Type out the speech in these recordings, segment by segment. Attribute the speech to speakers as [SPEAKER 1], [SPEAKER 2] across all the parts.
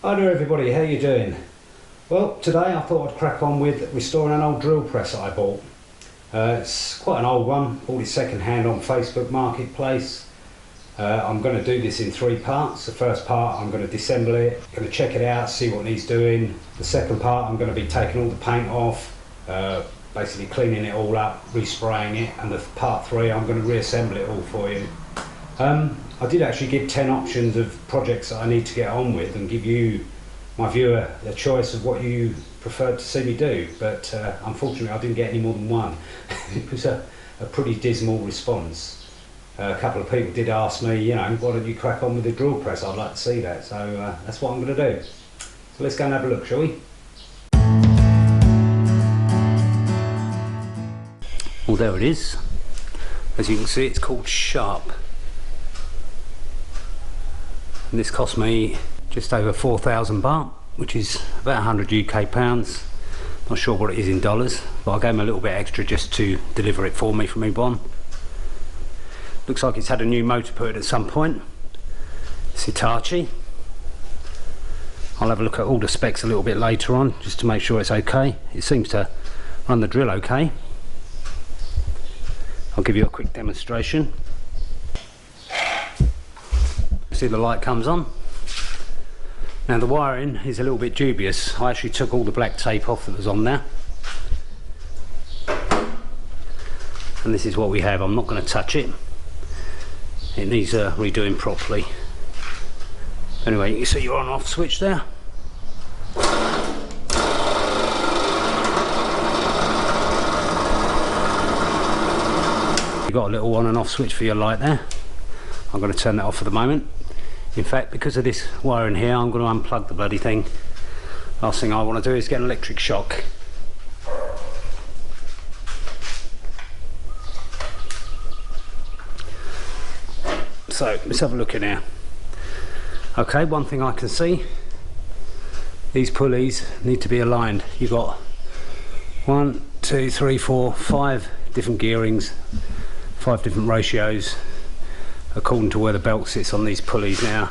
[SPEAKER 1] Hi there everybody, how you doing? Well, today I thought I'd crack on with restoring an old drill press that I bought. It's quite an old one, bought it second hand on Facebook Marketplace. I'm going to do this in 3 parts. The first part I'm going to disassemble it, going to check it out, see what needs doing. The second part I'm going to be taking all the paint off, basically cleaning it all up, respraying it, and the part 3 I'm going to reassemble it all for you. I did actually give 10 options of projects that I need to get on with and give you, my viewer, a choice of what you preferred to see me do, but unfortunately I didn't get any more than one. It was a pretty dismal response. A couple of people did ask me, you know, why don't you crack on with the drill press? I'd like to see that, so that's what I'm going to do. So let's go and have a look, shall we? Well, there it is. As you can see, it's called Sharp. And this cost me just over 4,000 baht, which is about 100 UK pounds. Not sure what it is in dollars, but I gave him a little bit extra just to deliver it for me from Ubon. Looks like it's had a new motor put in at some point. It's Hitachi. I'll have a look at all the specs a little bit later on just to make sure it's okay. It seems to run the drill okay. I'll give you a quick demonstration. See, the light comes on. Now the wiring is a little bit dubious. I actually took all the black tape off that was on there, and this is what we have. I'm not going to touch it. It needs redoing properly. Anyway, you can see your on off switch there. You've got a little on and off switch for your light there. I'm going to turn that off for the moment. In fact, because of this wiring here, I'm going to unplug the bloody thing. Last thing I want to do is get an electric shock. So let's have a look in here. Okay, one thing I can see, these pulleys need to be aligned. You've got 1, 2, 3, 4, 5 different gearings, 5 different ratios according to where the belt sits on these pulleys. Now,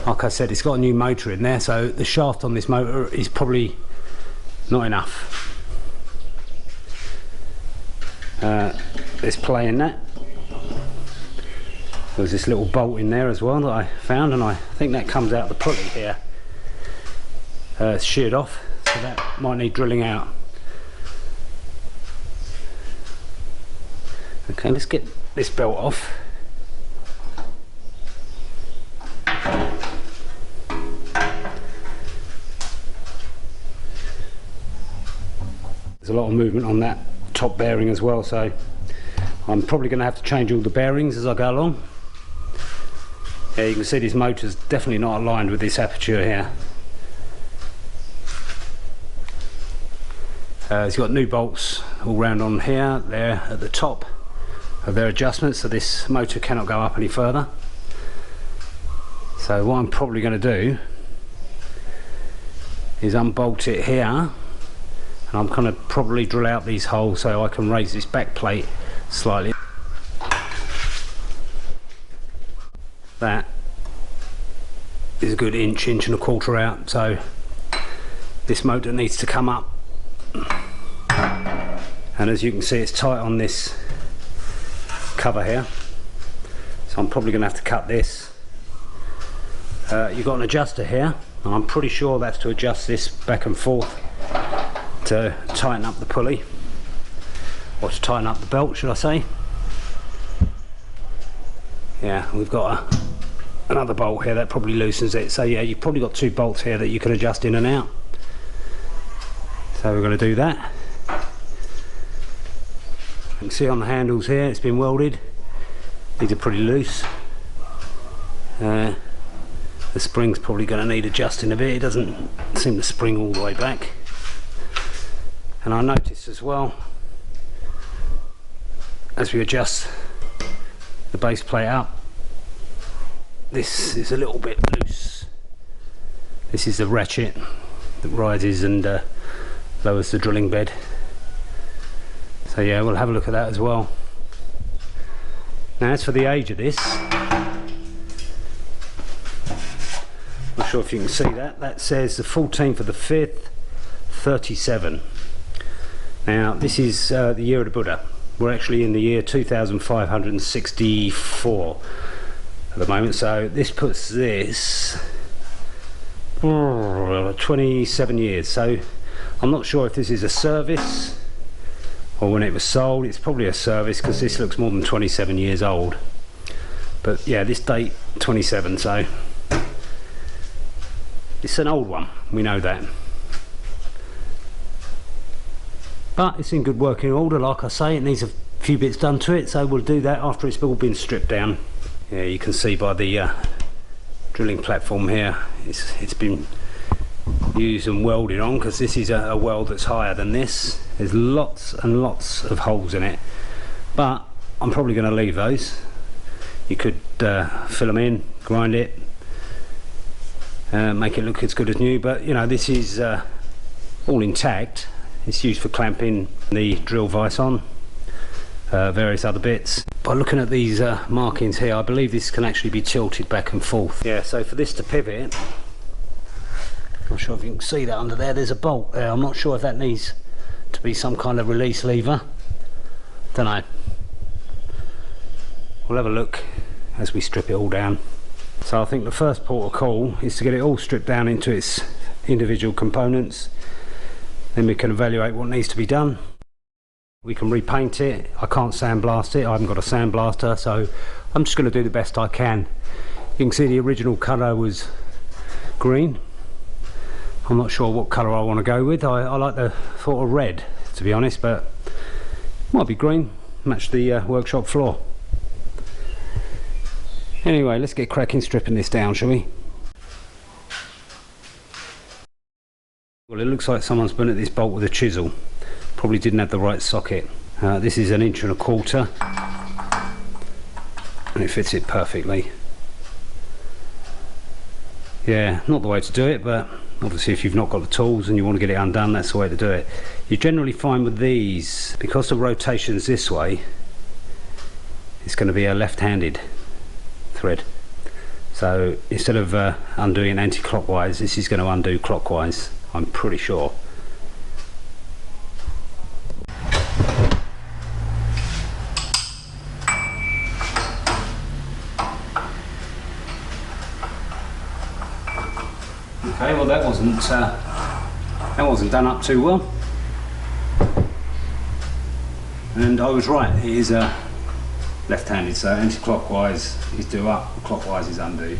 [SPEAKER 1] like I said, it's got a new motor in there, so the shaft on this motor is probably not enough. There's play in that. There's this little bolt in there as well that I found, and I think that comes out the pulley here. It's sheared off, so that might need drilling out. Okay, let's get this belt off. There's a lot of movement on that top bearing as well, so I'm probably going to have to change all the bearings as I go along. Yeah, you can see this motor's definitely not aligned with this aperture here. It's got new bolts all round on here, there at the top of their adjustments, so this motor cannot go up any further. So what I'm probably going to do is unbolt it here, and I'm going to probably drill out these holes so I can raise this back plate slightly. That is a good inch and a quarter out, so this motor needs to come up. And as you can see, it's tight on this cover here, so I'm probably going to have to cut this. You've got an adjuster here, and I'm pretty sure that's to adjust this back and forth to tighten up the pulley, or to tighten up the belt, should I say. Yeah, we've got another bolt here that probably loosens it, so yeah, you've probably got 2 bolts here that you can adjust in and out. So we're going to do that. You can see on the handles here it's been welded. These are pretty loose. The spring's probably going to need adjusting a bit. It doesn't seem to spring all the way back. And I noticed as well, as we adjust the base plate up, this is a little bit loose. This is the ratchet that rises and lowers the drilling bed. So yeah, we'll have a look at that as well. Now as for the age of this, sure if you can see that. That says the 14th of the 5th, 37. Now this is the year of the Buddha. We're actually in the year 2564 at the moment, so this puts this 27 years. So I'm not sure if this is a service or when it was sold. It's probably a service because this looks more than 27 years old. But yeah, this date 27, so it's an old one, we know that. But it's in good working order. Like I say, it needs a few bits done to it, so we'll do that after it's all been stripped down. Yeah, you can see by the drilling platform here, it's been used and welded on, because this is a weld that's higher than this. There's lots and lots of holes in it, but I'm probably going to leave those. You could fill them in, grind it, make it look as good as new, but you know, this is all intact. It's used for clamping the drill vise on, various other bits. By looking at these markings here, I believe this can actually be tilted back and forth. Yeah, so for this to pivot, I'm not sure if you can see that under there, there's a bolt there. I'm not sure if that needs to be some kind of release lever. Don't know. We'll have a look as we strip it all down. So I think the first port of call is to get it all stripped down into its individual components. Then we can evaluate what needs to be done. We can repaint it. I can't sandblast it, I haven't got a sandblaster, so I'm just going to do the best I can. You can see the original colour was green. I'm not sure what colour I want to go with. I like the thought of red, to be honest, but might be green, match the workshop floor. Anyway, let's get cracking stripping this down, shall we? Well, it looks like someone's been at this bolt with a chisel. Probably didn't have the right socket. This is 1.25 inches and it fits it perfectly. Yeah, not the way to do it, but obviously if you've not got the tools and you want to get it undone, that's the way to do it. You generally find with these, because the rotation's this way, it's going to be a left-handed thread. So instead of undoing anti-clockwise, this is going to undo clockwise, I'm pretty sure. Okay, well that wasn't done up too well, and I was right. It is left-handed, so anti-clockwise is do up, clockwise is undo.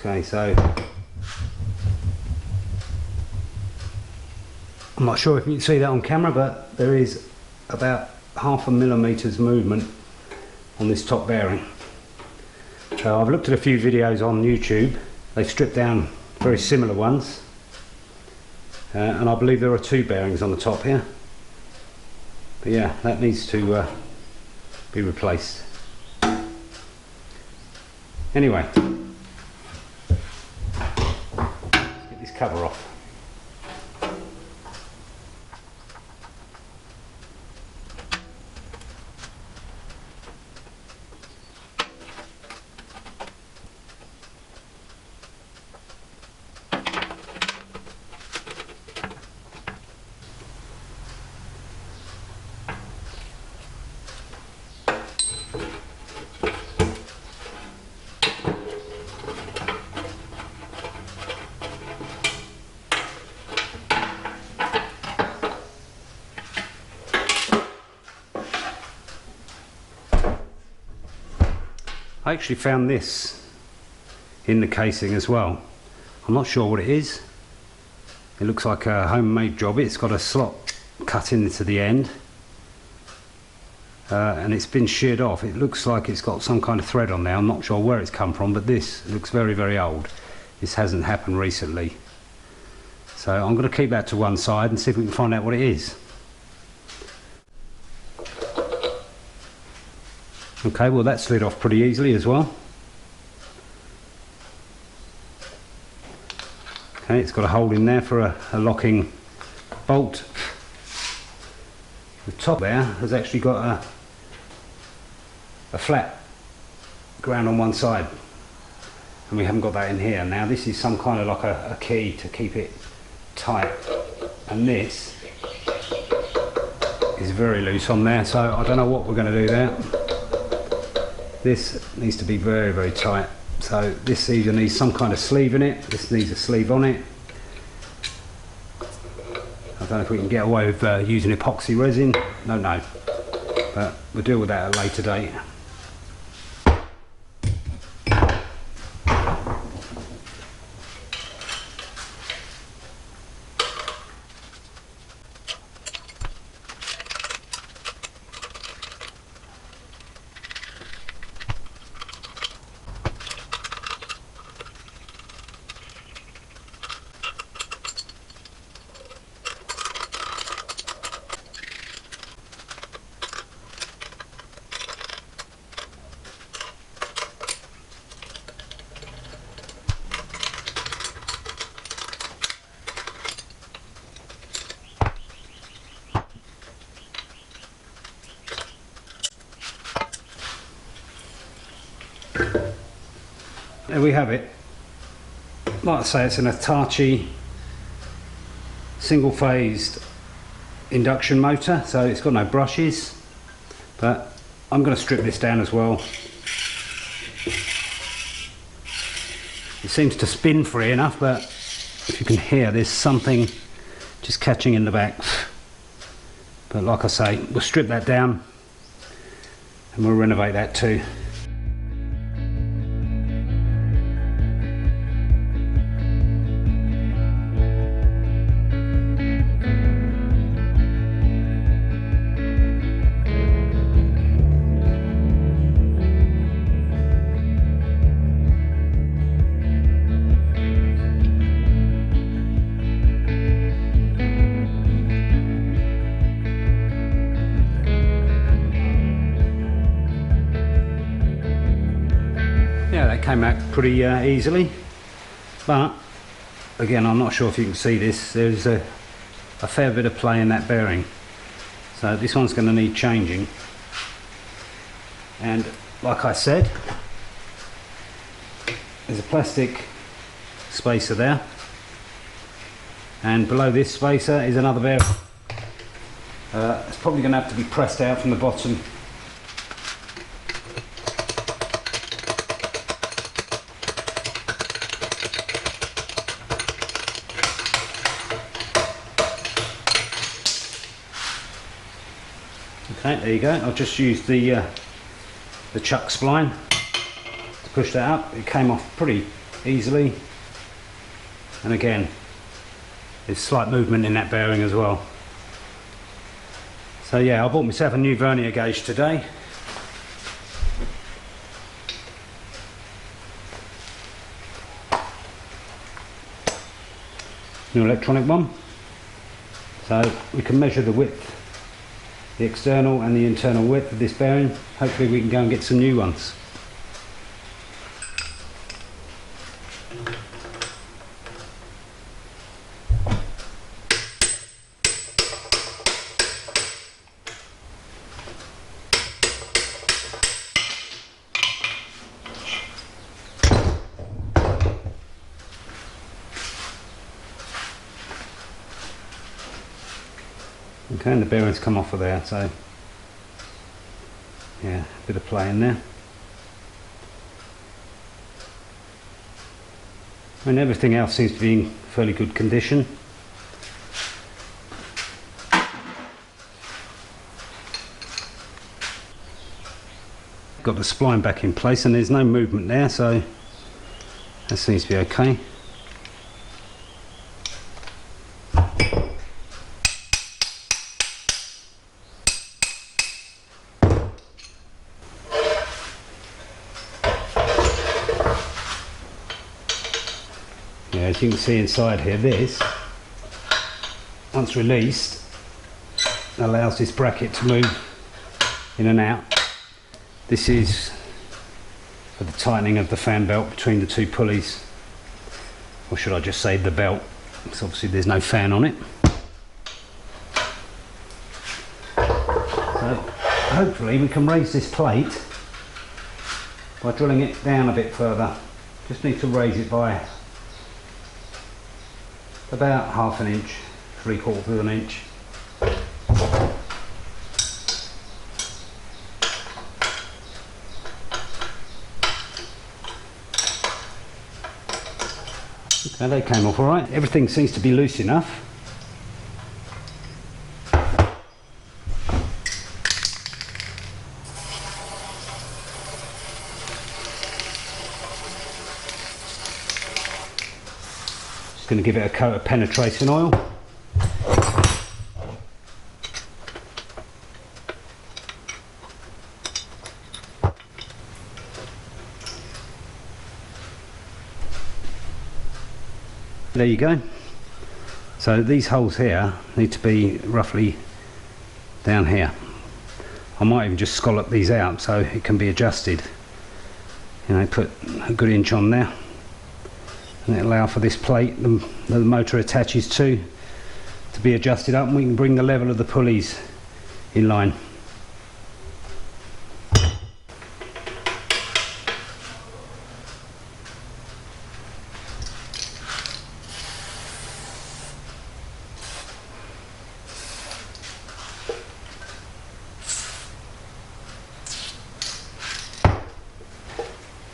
[SPEAKER 1] Okay, so I'm not sure if you can see that on camera, but there is about 0.5 millimeters movement on this top bearing. So I've looked at a few videos on YouTube. They've stripped down very similar ones, and I believe there are 2 bearings on the top here. But yeah, that needs to be replaced. Anyway, cover off. I actually found this in the casing as well. I'm not sure what it is. It looks like a homemade job. It's got a slot cut into the end. and it's been sheared off. It looks like it's got some kind of thread on there. I'm not sure where it's come from, but this looks very, very old. This hasn't happened recently. So I'm going to keep that to one side and see if we can find out what it is. Okay, well that slid off pretty easily as well. Okay, it's got a hole in there for a locking bolt. The top there has actually got a flat ground on one side, and we haven't got that in here. Now this is some kind of like a key to keep it tight, and this is very loose on there, so I don't know what we're going to do there. This needs to be very, very tight. So this either needs some kind of sleeve in it, this needs a sleeve on it. I don't know if we can get away with using epoxy resin, don't know, but we'll deal with that at a later date. There we have it. Like I say, it's an Hitachi single-phased induction motor, so it's got no brushes, but I'm going to strip this down as well. It seems to spin free enough, but if you can hear, there's something just catching in the back. But like I say, we'll strip that down and we'll renovate that too. Yeah, that came out pretty easily, but again, I'm not sure if you can see this, there's a fair bit of play in that bearing, so this one's going to need changing. And like I said, there's a plastic spacer there, and below this spacer is another bearing. It's probably going to have to be pressed out from the bottom. Okay, there you go. I'll just use the chuck spline to push that up. It came off pretty easily, and again, there's slight movement in that bearing as well. So yeah, I bought myself a new vernier gauge today. New electronic one, so we can measure the width, the external and the internal width of this bearing. Hopefully we can go and get some new ones. Okay, and the bearings come off of there, so yeah, a bit of play in there. And everything else seems to be in fairly good condition. Got the spline back in place and there's no movement there, so that seems to be okay. as you can see inside here, this, once released, allows this bracket to move in and out. This is for the tightening of the fan belt between the two pulleys, or should I just say the belt, because obviously there's no fan on it. So hopefully we can raise this plate by drilling it down a bit further. Just need to raise it by about 1/2 inch, 3/4 of an inch. Okay, they came off all right. Everything seems to be loose enough. Just going to give it a coat of penetrating oil. There you go. So these holes here need to be roughly down here. I might even just scallop these out so it can be adjusted. You know, put a good inch on there, and it allow for this plate the motor attaches to be adjusted up, and we can bring the level of the pulleys in line.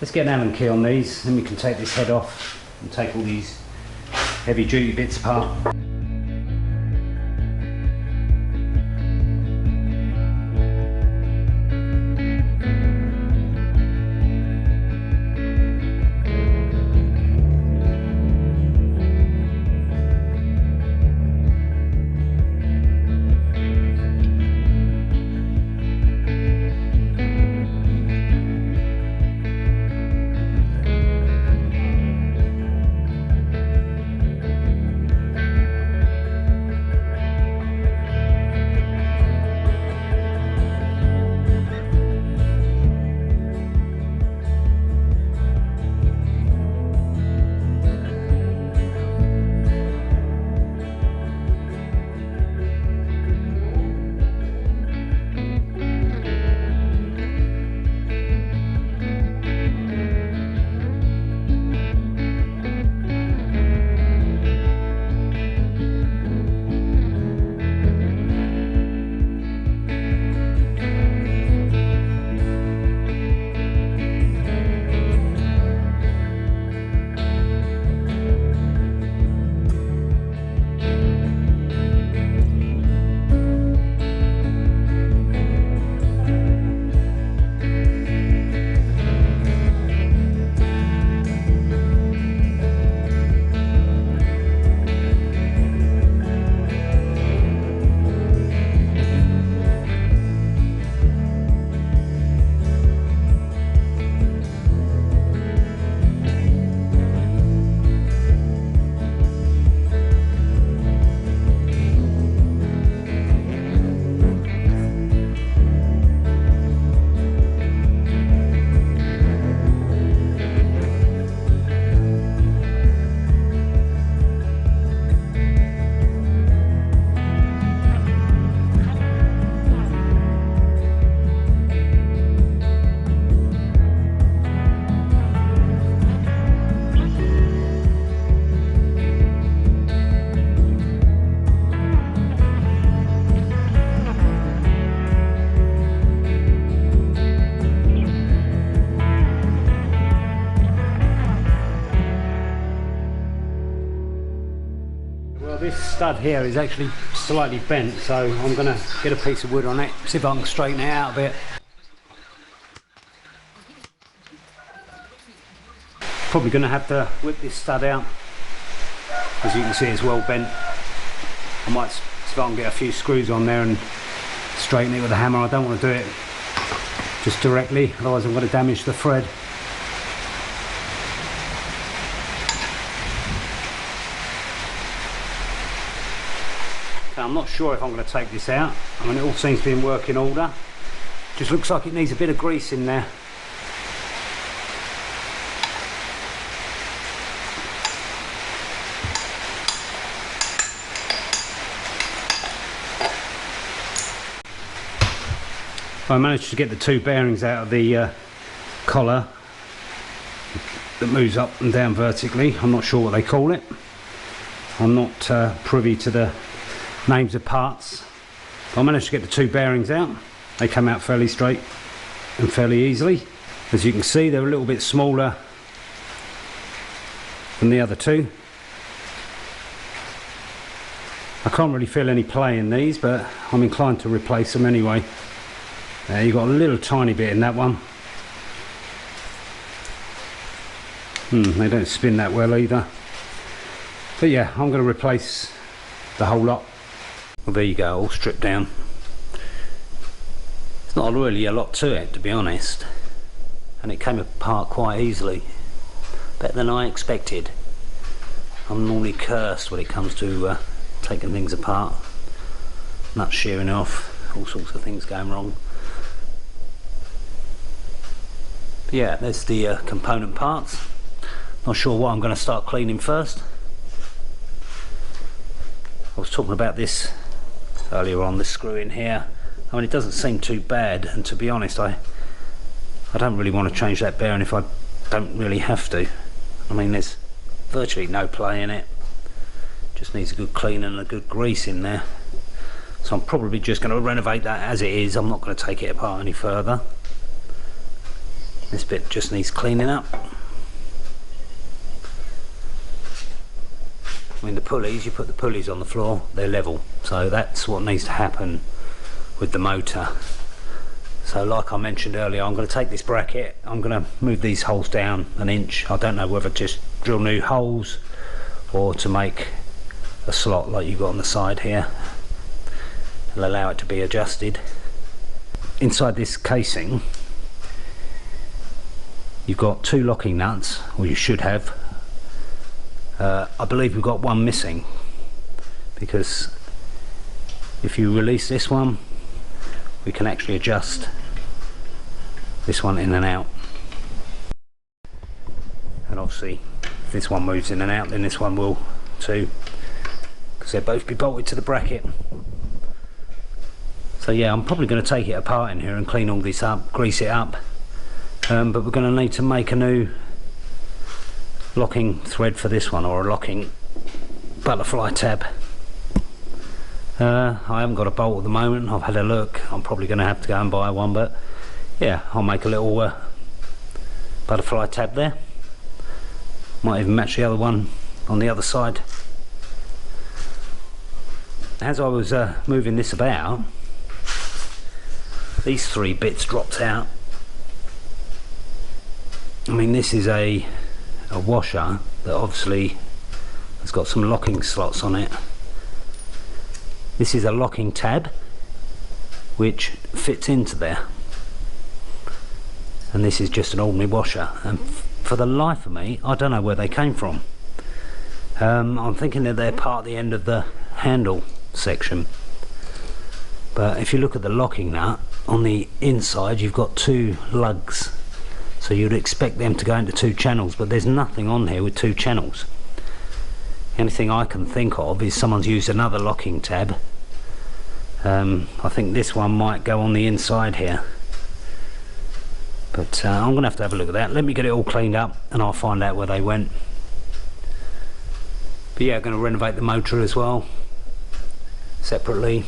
[SPEAKER 1] Let's get an Allen key on these, then we can take this head off and take all these heavy duty bits apart. This stud here is actually slightly bent, so I'm going to get a piece of wood on it, see if I can straighten it out a bit. Probably going to have to whip this stud out. As you can see, it's well bent. I might see if I can get a few screws on there and straighten it with a hammer. I don't want to do it just directly, otherwise I'm going to damage the thread. I'm not sure if I'm going to take this out. I mean, it all seems to be in working order. Just looks like it needs a bit of grease in there. I managed to get the two bearings out of the collar that moves up and down vertically. I'm not sure what they call it. I'm not privy to the names of parts. But I managed to get the two bearings out. They come out fairly straight and fairly easily. As you can see, they're a little bit smaller than the other two. I can't really feel any play in these, but I'm inclined to replace them anyway. You've got a little tiny bit in that one. They don't spin that well either. But yeah, I'm going to replace the whole lot. Well, there you go, all stripped down. It's not really a lot to it, to be honest. And it came apart quite easily. Better than I expected. I'm normally cursed when it comes to taking things apart. Nuts shearing off, all sorts of things going wrong. But yeah, there's the component parts. Not sure what I'm going to start cleaning first. I was talking about this earlier on, the screw in here. I mean, it doesn't seem too bad, and to be honest, I don't really want to change that bearing if I don't really have to. I mean, there's virtually no play in it. Just needs a good clean and a good grease in there. So I'm probably just going to renovate that as it is. I'm not going to take it apart any further. This bit just needs cleaning up. I mean, the pulleys, you put the pulleys on the floor, they're level. So that's what needs to happen with the motor. So like I mentioned earlier, I'm going to take this bracket, I'm going to move these holes down an inch. I don't know whether just drill new holes or to make a slot like you've got on the side here. It'll allow it to be adjusted. Inside this casing, you've got two locking nuts, or you should have. I believe we've got one missing, because if you release this one, we can actually adjust this one in and out. And obviously, if this one moves in and out, then this one will too, because they'll both be bolted to the bracket. So yeah, I'm probably going to take it apart in here and clean all this up, grease it up. But we're going to need to make a new locking thread for this one, or a locking butterfly tab. I haven't got a bolt at the moment. I've had a look. I'm probably going to have to go and buy one, but yeah, I'll make a little butterfly tab there. Might even match the other one on the other side. As I was moving this about, these three bits dropped out. I mean, this is a washer that obviously has got some locking slots on it. This is a locking tab which fits into there, and this is just an ordinary washer, and for the life of me I don't know where they came from. I'm thinking that they're part of the end of the handle section, but if you look at the locking nut on the inside, you've got two lugs. So you'd expect them to go into two channels, but there's nothing on here with two channels. The only thing I can think of is someone's used another locking tab. I think this one might go on the inside here. But I'm going to have a look at that. Let me get it all cleaned up and I'll find out where they went. But yeah, I'm going to renovate the motor as well, separately.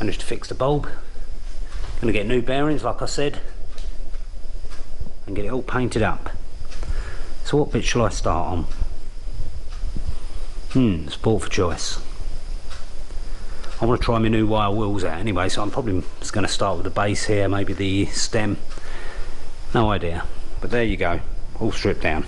[SPEAKER 1] Managed to fix the bulb. Going to get new bearings, like I said, and get it all painted up. So what bit shall I start on? Sport for choice. I want to try my new wire wheels out anyway, so I'm probably just going to start with the base here, maybe the stem. No idea. But there you go, all stripped down.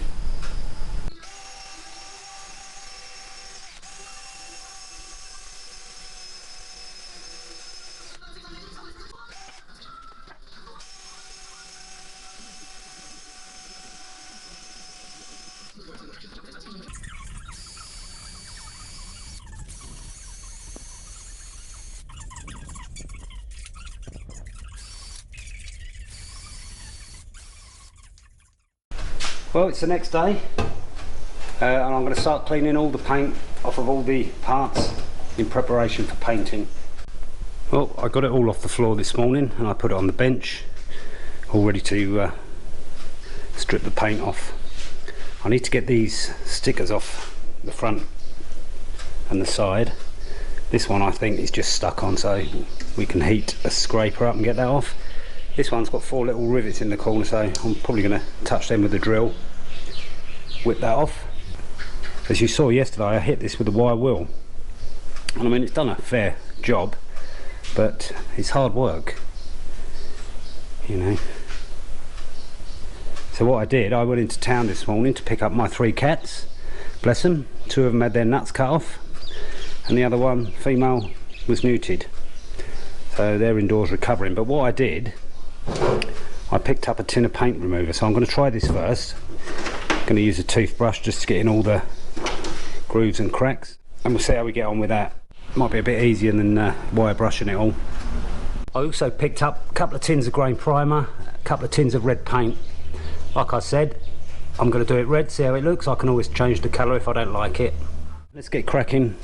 [SPEAKER 1] Well, it's the next day, and I'm going to start cleaning all the paint off of all the parts in preparation for painting. Well, I got it all off the floor this morning and I put it on the bench, all ready to strip the paint off. I need to get these stickers off the front and the side. This one I think is just stuck on, so we can heat a scraper up and get that off. This one's got 4 little rivets in the corner, so I'm probably going to touch them with a drill, whip that off. As you saw yesterday, I hit this with a wire wheel, and I mean, it's done a fair job, but it's hard work, you know. So what I did, I went into town this morning to pick up my 3 cats. Bless them, 2 of them had their nuts cut off, and the other one, female, was neutered. So they're indoors recovering. But what I did, I picked up a tin of paint remover. So I'm going to try this first. I'm going to use a toothbrush just to get in all the grooves and cracks, and we'll see how we get on with that. Might be a bit easier than wire brushing it all. I also picked up a couple of tins of grain primer, a couple of tins of red paint. Like I said, I'm going to do it red, see how it looks. I can always change the colour if I don't like it. Let's get cracking,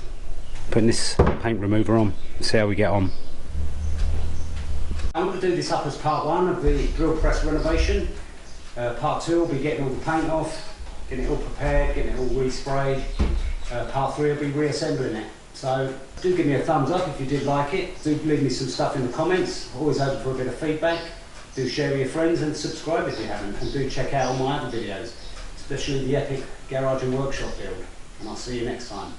[SPEAKER 1] putting this paint remover on, and see how we get on. I'm going to do this up as part 1 of the drill press renovation. Part 2 will be getting all the paint off, getting it all prepared, getting it all resprayed. Part 3 will be reassembling it. So do give me a thumbs up if you did like it. Do leave me some stuff in the comments. Always open for a bit of feedback. Do share with your friends and subscribe if you haven't. And do check out all my other videos, especially the epic garage and workshop build. And I'll see you next time.